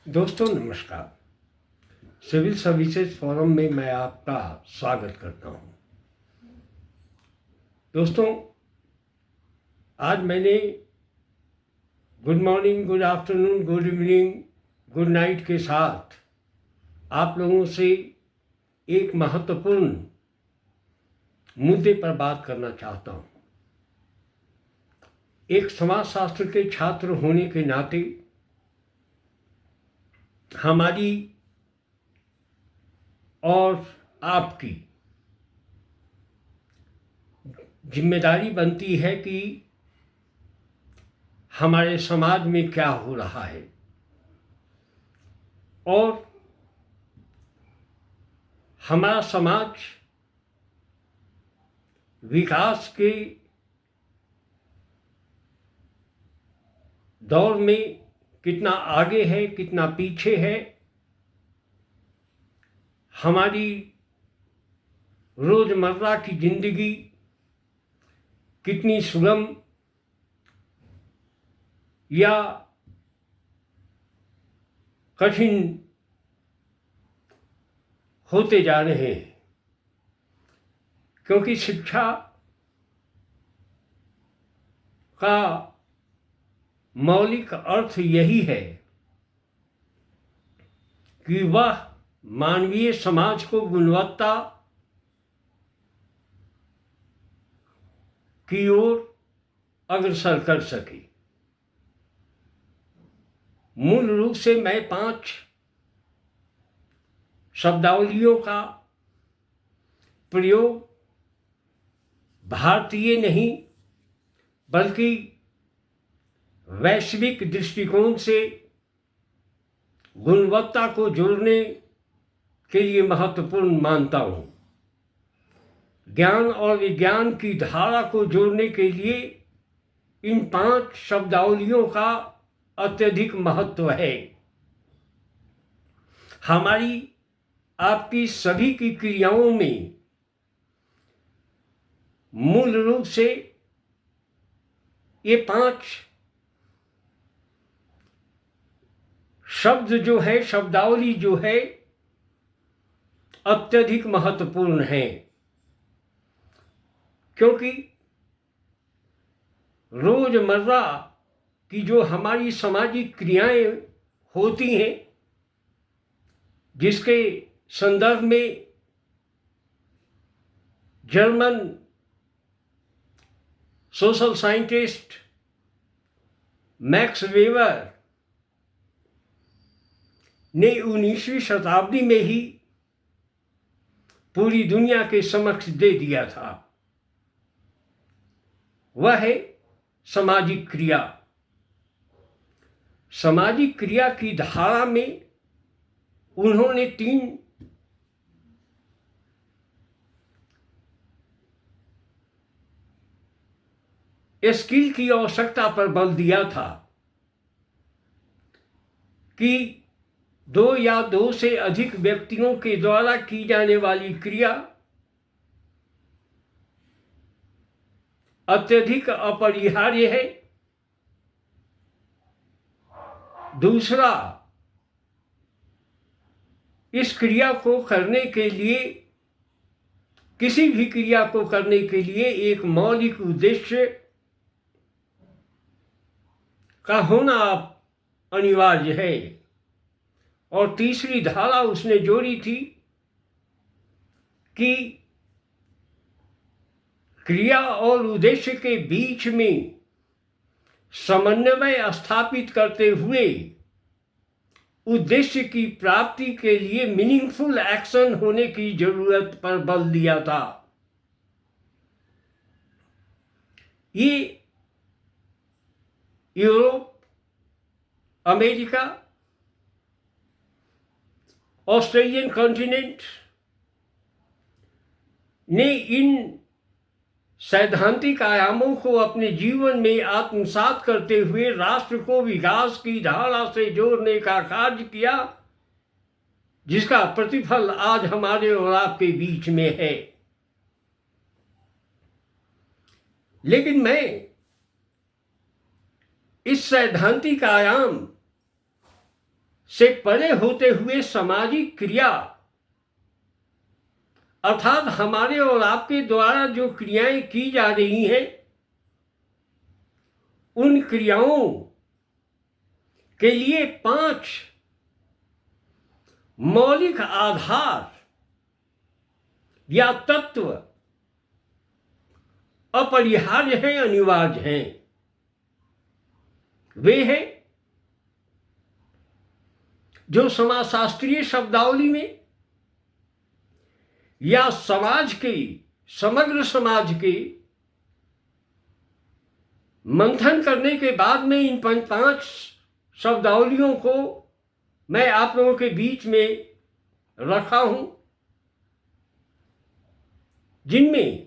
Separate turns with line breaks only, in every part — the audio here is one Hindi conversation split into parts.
दोस्तों नमस्कार। सिविल सर्विसेज फोरम में मैं आपका स्वागत करता हूं। दोस्तों, आज मैंने good morning, good afternoon, good evening, good night के साथ आप लोगों से एक महत्वपूर्ण मुद्दे पर बात करना चाहता हूं। एक समाजशास्त्र के छात्र होने के नाते हमारी और आपकी जिम्मेदारी बनती है कि हमारे समाज में क्या हो रहा है और हमारा समाज विकास के दौर में कितना आगे है, कितना पीछे है, हमारी रोजमर्रा की जिंदगी कितनी सुगम या कठिन होते जा रहे हैं, क्योंकि शिक्षा का मौलिक अर्थ यही है कि वह मानवीय समाज को गुणवत्ता की ओर अग्रसर कर सके। मूल रूप से मैं 5 शब्दावलियों का प्रयोग भारतीय नहीं बल्कि वैश्विक दृष्टिकोण से गुणवत्ता को जोड़ने के लिए महत्वपूर्ण मानता हूँ। ज्ञान और विज्ञान की धारा को जोड़ने के लिए इन 5 शब्दावलियों का अत्यधिक महत्व है। हमारी आपकी सभी की क्रियाओं में मूल रूप से ये 5 शब्द जो है, शब्दावली जो है, अत्यधिक महत्वपूर्ण है, क्योंकि रोजमर्रा की जो हमारी सामाजिक क्रियाएं होती हैं, जिसके संदर्भ में German social scientist max weber ने 19वीं शताब्दी में ही पूरी दुनिया के समक्ष दे दिया था, वह है सामाजिक क्रिया। सामाजिक क्रिया की धारा में उन्होंने 3 स्किल की आवश्यकता पर बल दिया था कि 2 या 2 से अधिक व्यक्तियों के द्वारा की जाने वाली क्रिया अत्यधिक अपरिहार्य है। दूसरा, इस क्रिया को करने के लिए, किसी भी क्रिया को करने के लिए एक मौलिक उद्देश्य का होना अनिवार्य है। और तीसरी धारा उसने जोड़ी थी कि क्रिया और उद्देश्य के बीच में समन्वय स्थापित करते हुए उद्देश्य की प्राप्ति के लिए मीनिंगफुल एक्शन होने की जरूरत पर बल दिया था। ये यूरोप, अमेरिका, ऑस्ट्रेलियन कॉन्टिनेंट ने इन सैद्धांतिक आयामों को अपने जीवन में आत्मसात करते हुए राष्ट्र को विकास की धारा से जोड़ने का कार्य किया, जिसका प्रतिफल आज हमारे और आपके बीच में है। लेकिन मैं इस सैद्धांतिक आयाम से परे होते हुए सामाजिक क्रिया अर्थात हमारे और आपके द्वारा जो क्रियाएं की जा रही हैं उन क्रियाओं के लिए 5 मौलिक आधार या तत्व अपरिहार्य हैं, अनिवार्य हैं। वे हैं जो समाजशास्त्रीय शब्दावली में या समाज के, समग्र समाज के मंथन करने के बाद में इन 5 शब्दावलियों को मैं आप लोगों के बीच में रखा हूं, जिनमें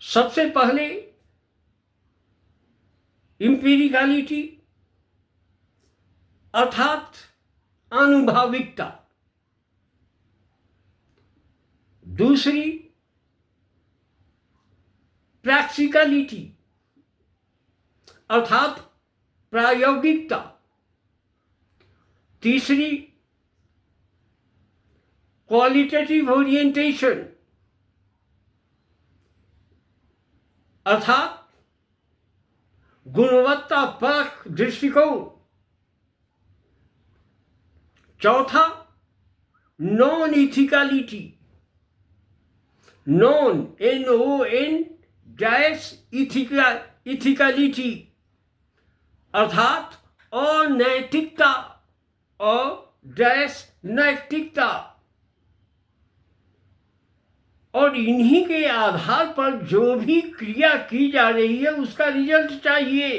सबसे पहले इंपीरिकलिटी अर्थात आनुभाविकता, दूसरी प्रैक्टिकलिटी अर्थात प्रायोगिकता, तीसरी क्वालिटेटिव ओरिएंटेशन अर्थात गुणवत्तापरक दृष्टिकोण, चौथा नॉन इथिकलिटी, नॉन NON डैश इथिकलिटी अर्थात अनैतिकता और डैश नैतिकता। और इन्हीं के आधार पर जो भी क्रिया की जा रही है उसका रिजल्ट चाहिए,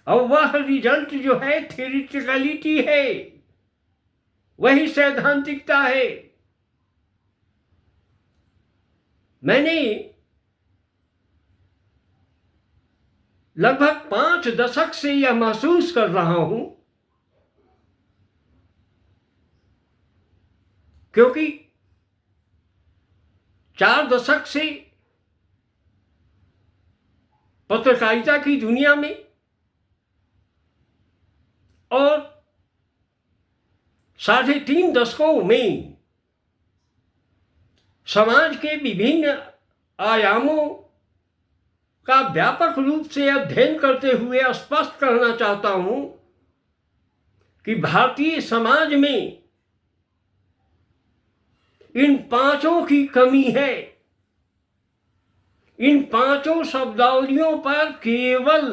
और वह रिजल्ट जो है थ्योरेटिकलिटी है, वही सैद्धांतिकता है। मैंने लगभग 5 दशक से यह महसूस कर रहा हूं, क्योंकि 4 दशक से पत्रकारिता की दुनिया में और 3.5 दशकों में समाज के विभिन्न आयामों का व्यापक रूप से अध्ययन करते हुए स्पष्ट कहना चाहता हूं कि भारतीय समाज में इन 5 की कमी है। इन 5 शब्दावलियों पर केवल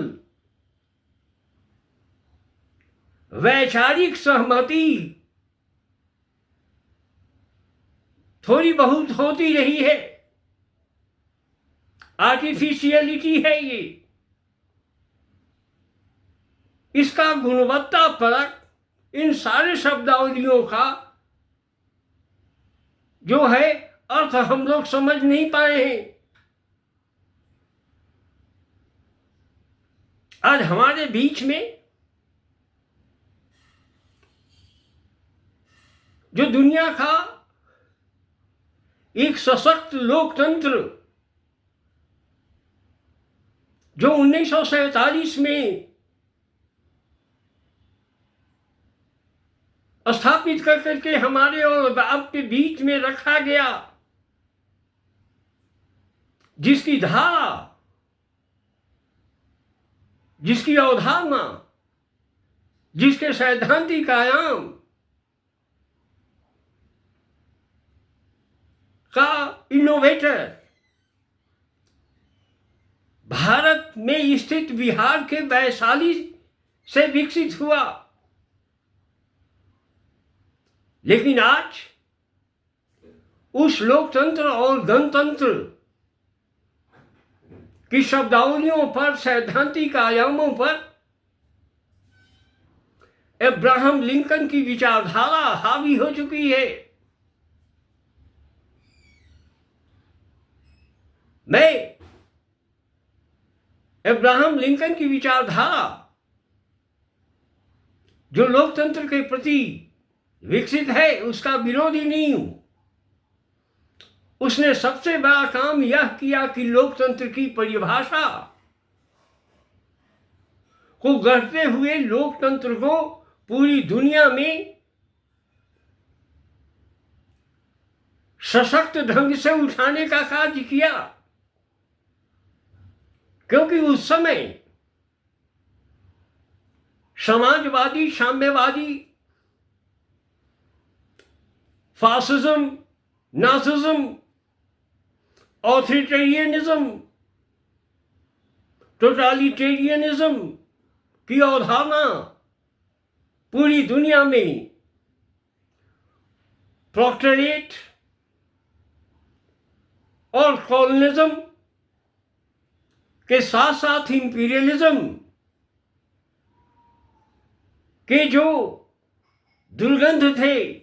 वैचारिक सहमति थोड़ी बहुत होती रही है, आर्टिफिशियलिटी है ये। इसका गुणवत्ता परक इन सारे शब्दावलियों का जो है अर्थ हम लोग समझ नहीं पाए हैं। आज हमारे बीच में जो दुनिया का एक सशक्त लोकतंत्र जो 1947 में स्थापित कर करके हमारे और आपके बीच में रखा गया, जिसकी धारा, जिसकी अवधारणा, जिसके सैद्धांतिक आयाम का इनोवेटर भारत में स्थित बिहार के वैशाली से विकसित हुआ। लेकिन आज उस लोकतंत्र और गणतंत्र की शब्दावलियों पर, सैद्धांतिक आयामों पर अब्राहम लिंकन की विचारधारा हावी हो चुकी है। मैं अब्राहम लिंकन की विचारधारा जो लोकतंत्र के प्रति विकसित है उसका विरोधी नहीं हूं। उसने सबसे बड़ा काम यह किया कि लोकतंत्र की परिभाषा को गढ़ते हुए लोकतंत्र को पूरी दुनिया में सशक्त ढंग से उठाने का कार्य किया। क्योंकि उस समय समाजवादी, साम्यवादी, फासिज्म, नाजिज्म, ऑथोरिटेरियनिज्म, टोटालिटेरियनिज्म की अवधारणा पूरी दुनिया में प्रोक्टरेट और कॉलोनिज्म के साथ साथ इंपीरियलिज्म के जो दुर्गंध थे,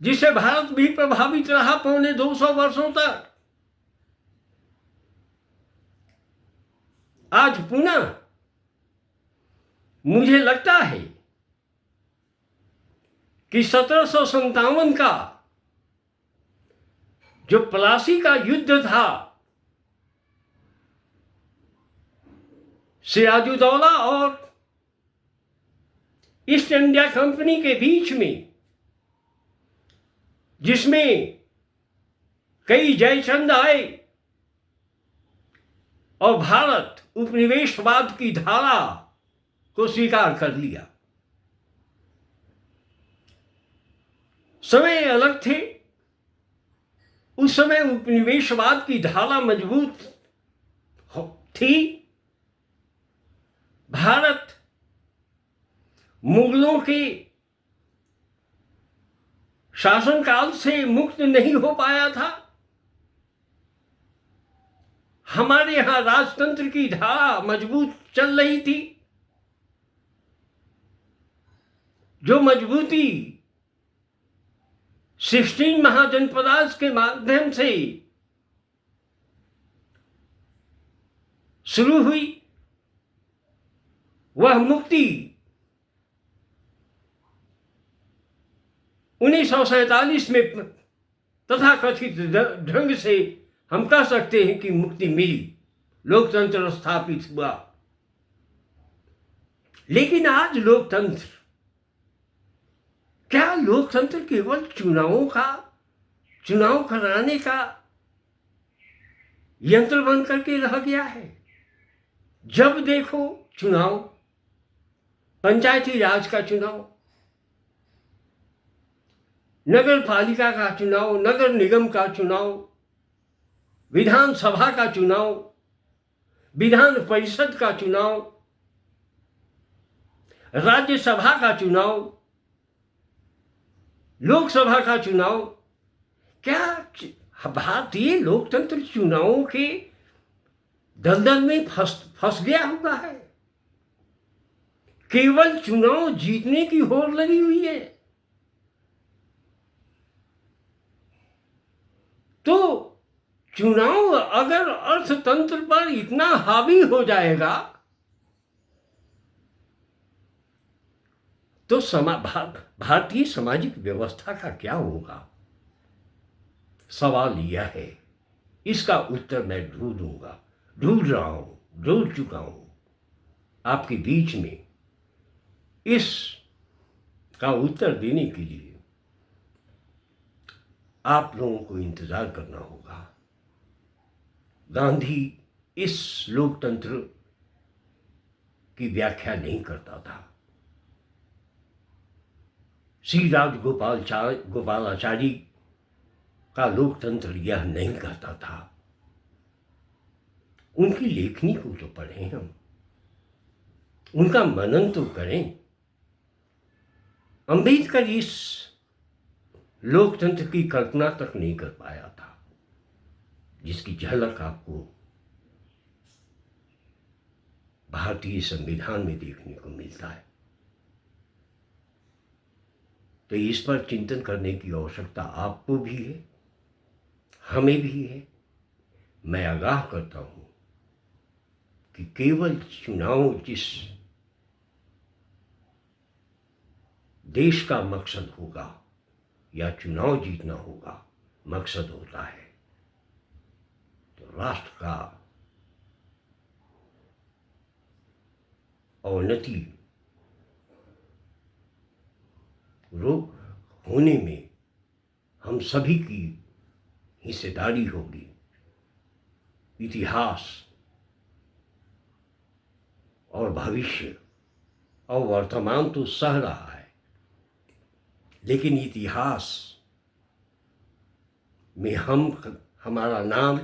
जिससे भारत भी प्रभावित रहा पौने 200 वर्षों तक, आज पुनः मुझे लगता है कि 1757 का जो प्लासी का युद्ध था, सिराजुद्दौला और ईस्ट इंडिया कंपनी के बीच में, जिसमें कई जयचंद आए और भारत उपनिवेशवाद की धारा को स्वीकार कर लिया। समय अलग थे। उस समय उपनिवेशवाद की धारा मजबूत थी। भारत मुगलों के शासनकाल से मुक्त नहीं हो पाया था। हमारे यहां राजतंत्र की धारा मजबूत चल रही थी। जो मजबूती 16 महाजनपदास के माध्यम से शुरू हुई, वह मुक्ति 1947 में तथाकथित ढंग से हम कह सकते हैं कि मुक्ति मिली, लोकतंत्र स्थापित हुआ। लेकिन आज लोकतंत्र, क्या लोकतंत्र केवल चुनाव कराने का यंत्र बन करके रह गया है? जब देखो चुनाव, पंचायती राज का चुनाव, नगर पालिका का चुनाव, नगर निगम का चुनाव, विधानसभा का चुनाव, विधान परिषद का चुनाव, राज्यसभा का चुनाव, लोकसभा का चुनाव। क्या भारतीय लोकतंत्र चुनावों के दलदल में फंस गया हुआ है? केवल चुनाव जीतने की होड़ लगी हुई है। तो चुनाव अगर अर्थतंत्र पर इतना हावी हो जाएगा तो भारतीय सामाजिक व्यवस्था का क्या होगा? सवाल यह है, इसका उत्तर मैं ढूंढ रहा हूं, ढूंढ चुका हूं। आपके बीच में इस का उत्तर देने के लिए आप लोगों को इंतजार करना होगा। गांधी इस लोकतंत्र की व्याख्या नहीं करता था। श्री गोपालाचारी का लोकतंत्र यह नहीं करता था। उनकी लेखनी को तो पढ़ें हम, उनका मनन तो करें। अंबेडकर इस लोकतंत्र की कल्पना तक नहीं कर पाया था, जिसकी झलक आपको भारतीय संविधान में देखने को मिलता है। तो इस पर चिंतन करने की आवश्यकता आपको भी है, हमें भी है। मैं आगाह करता हूं कि केवल चुनाव जिस देश का मकसद होगा या चुनाव जीतना होगा मकसद होता है, तो राष्ट्र का अवनति होने में हम सभी की हिस्सेदारी होगी। इतिहास और भविष्य और वर्तमान तो सह रहा है, लेकिन इतिहास में हमारा नाम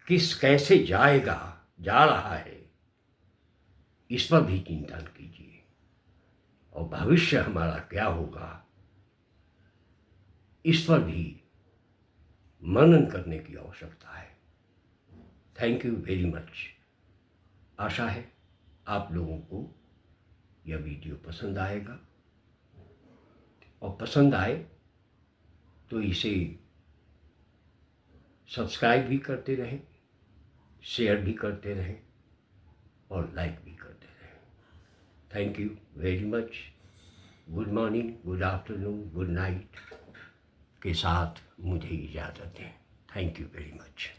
कैसे जा रहा है, इस पर भी चिंतन कीजिए। और भविष्य हमारा क्या होगा, इस पर भी मनन करने की आवश्यकता है। Thank you very much. आशा है आप लोगों को यह वीडियो पसंद आएगा, और पसंद आए तो इसे सब्सक्राइब भी करते रहें, शेयर भी करते रहें और लाइक भी करते रहें। Thank you very much. Good morning, good afternoon, good night के साथ मुझे इजाज़त दें। Thank you very much.